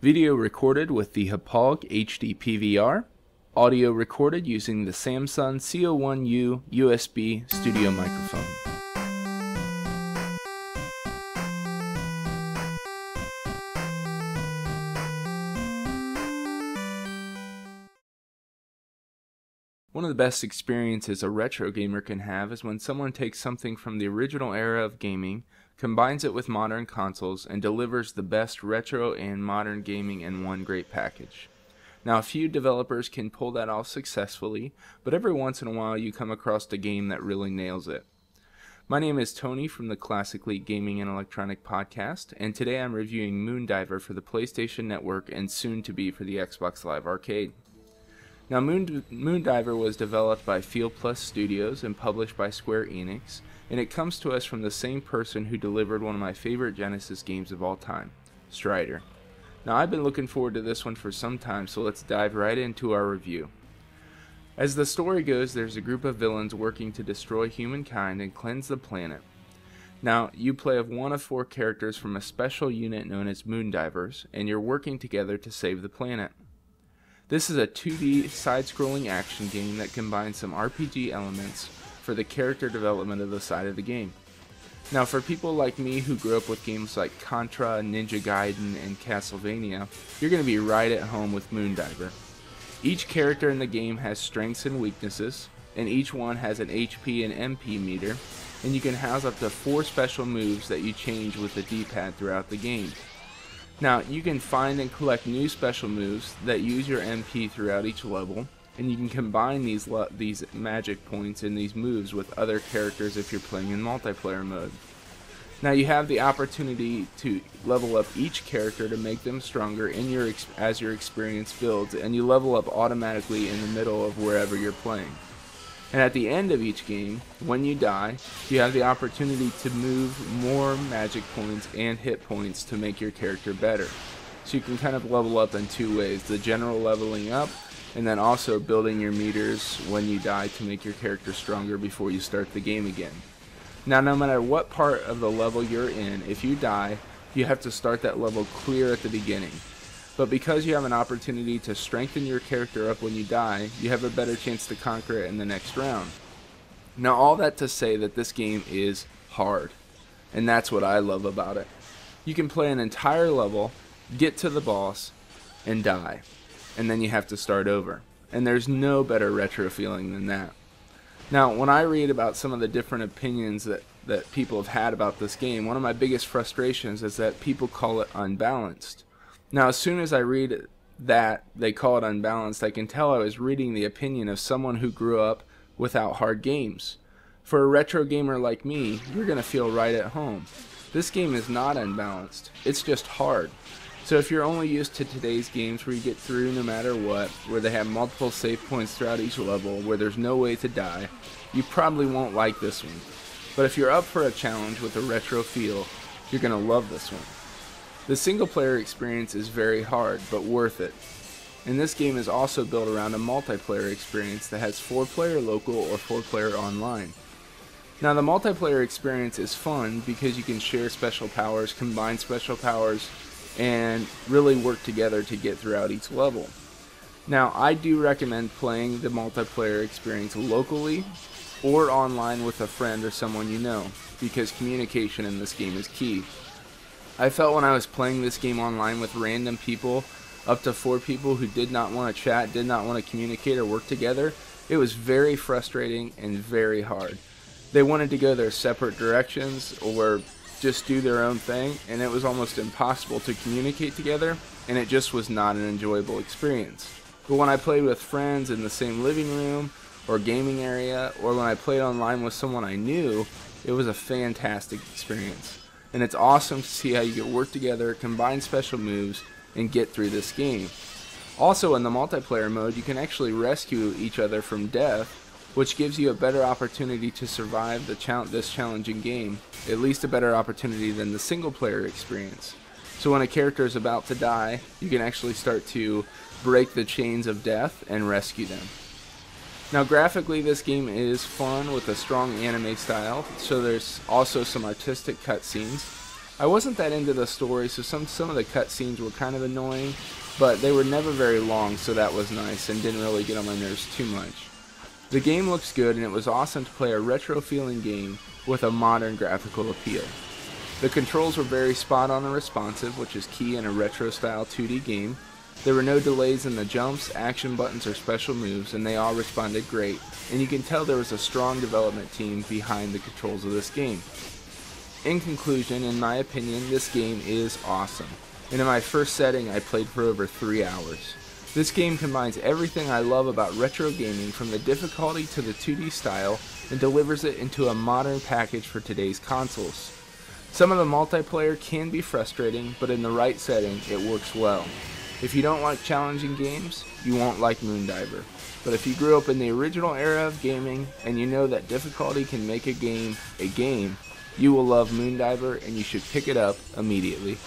Video recorded with the Hauppauge HD PVR. Audio recorded using the Samsung CO1U USB studio microphone. One of the best experiences a retro gamer can have is when someone takes something from the original era of gaming, combines it with modern consoles, and delivers the best retro and modern gaming in one great package. Now, a few developers can pull that off successfully, but every once in a while you come across a game that really nails it. My name is Tony from the Classically Gaming and Electronic Podcast, and today I'm reviewing Moondiver for the PlayStation Network and soon to be for the Xbox Live Arcade. Now, Moondiver was developed by Field Plus Studios and published by Square Enix, and it comes to us from the same person who delivered one of my favorite Genesis games of all time, Strider. Now, I've been looking forward to this one for some time, so let's dive right into our review. As the story goes, there's a group of villains working to destroy humankind and cleanse the planet. Now, you play one of 4 characters from a special unit known as Moondivers, and you're working together to save the planet. This is a 2D side-scrolling action game that combines some RPG elements for the character development of the side of the game. Now, for people like me who grew up with games like Contra, Ninja Gaiden, and Castlevania, you're going to be right at home with Moondiver. Each character in the game has strengths and weaknesses, and each one has an HP and MP meter, and you can house up to 4 special moves that you change with the D-pad throughout the game. Now, you can find and collect new special moves that use your MP throughout each level, and you can combine these magic points and these moves with other characters if you're playing in multiplayer mode. Now, you have the opportunity to level up each character to make them stronger as your experience builds, and you level up automatically in the middle of wherever you're playing. And at the end of each game, when you die, you have the opportunity to move more magic points and hit points to make your character better. So you can kind of level up in 2 ways, the general leveling up, and then also building your meters when you die to make your character stronger before you start the game again. Now, no matter what part of the level you're in, if you die, you have to start that level clear at the beginning. But because you have an opportunity to strengthen your character up when you die, you have a better chance to conquer it in the next round. Now, all that to say that this game is hard, and that's what I love about it. You can play an entire level, get to the boss, and die, and then you have to start over. And there's no better retro feeling than that. Now, when I read about some of the different opinions that people have had about this game, one of my biggest frustrations is that people call it unbalanced. Now, as soon as I read that they call it unbalanced, I can tell I was reading the opinion of someone who grew up without hard games. For a retro gamer like me, you're going to feel right at home. This game is not unbalanced, it's just hard. So if you're only used to today's games where you get through no matter what, where they have multiple save points throughout each level, where there's no way to die, you probably won't like this one. But if you're up for a challenge with a retro feel, you're going to love this one. The single-player experience is very hard, but worth it. And this game is also built around a multiplayer experience that has 4-player local or 4-player online. Now, the multiplayer experience is fun because you can share special powers, combine special powers, and really work together to get throughout each level. Now, I do recommend playing the multiplayer experience locally or online with a friend or someone you know, because communication in this game is key. I felt when I was playing this game online with random people, up to 4 people who did not want to chat, did not want to communicate or work together, it was very frustrating and very hard. They wanted to go their separate directions or just do their own thing, and it was almost impossible to communicate together, and it just was not an enjoyable experience. But when I played with friends in the same living room or gaming area, or when I played online with someone I knew, it was a fantastic experience. And it's awesome to see how you can work together, combine special moves, and get through this game. Also, in the multiplayer mode, you can actually rescue each other from death, which gives you a better opportunity to survive this challenging game, at least a better opportunity than the single-player experience. So when a character is about to die, you can actually start to break the chains of death and rescue them. Now, graphically, this game is fun with a strong anime style, so there's also some artistic cutscenes. I wasn't that into the story, so some of the cutscenes were kind of annoying, but they were never very long, so that was nice and didn't really get on my nerves too much. The game looks good, and it was awesome to play a retro-feeling game with a modern graphical appeal. The controls were very spot-on and responsive, which is key in a retro-style 2D game. There were no delays in the jumps, action buttons, or special moves, and they all responded great, and you can tell there was a strong development team behind the controls of this game. In conclusion, in my opinion, this game is awesome, and in my first setting I played for over 3 hours. This game combines everything I love about retro gaming, from the difficulty to the 2D style, and delivers it into a modern package for today's consoles. Some of the multiplayer can be frustrating, but in the right setting, it works well. If you don't like challenging games, you won't like Moondiver. But if you grew up in the original era of gaming, and you know that difficulty can make a game, you will love Moondiver, and you should pick it up immediately.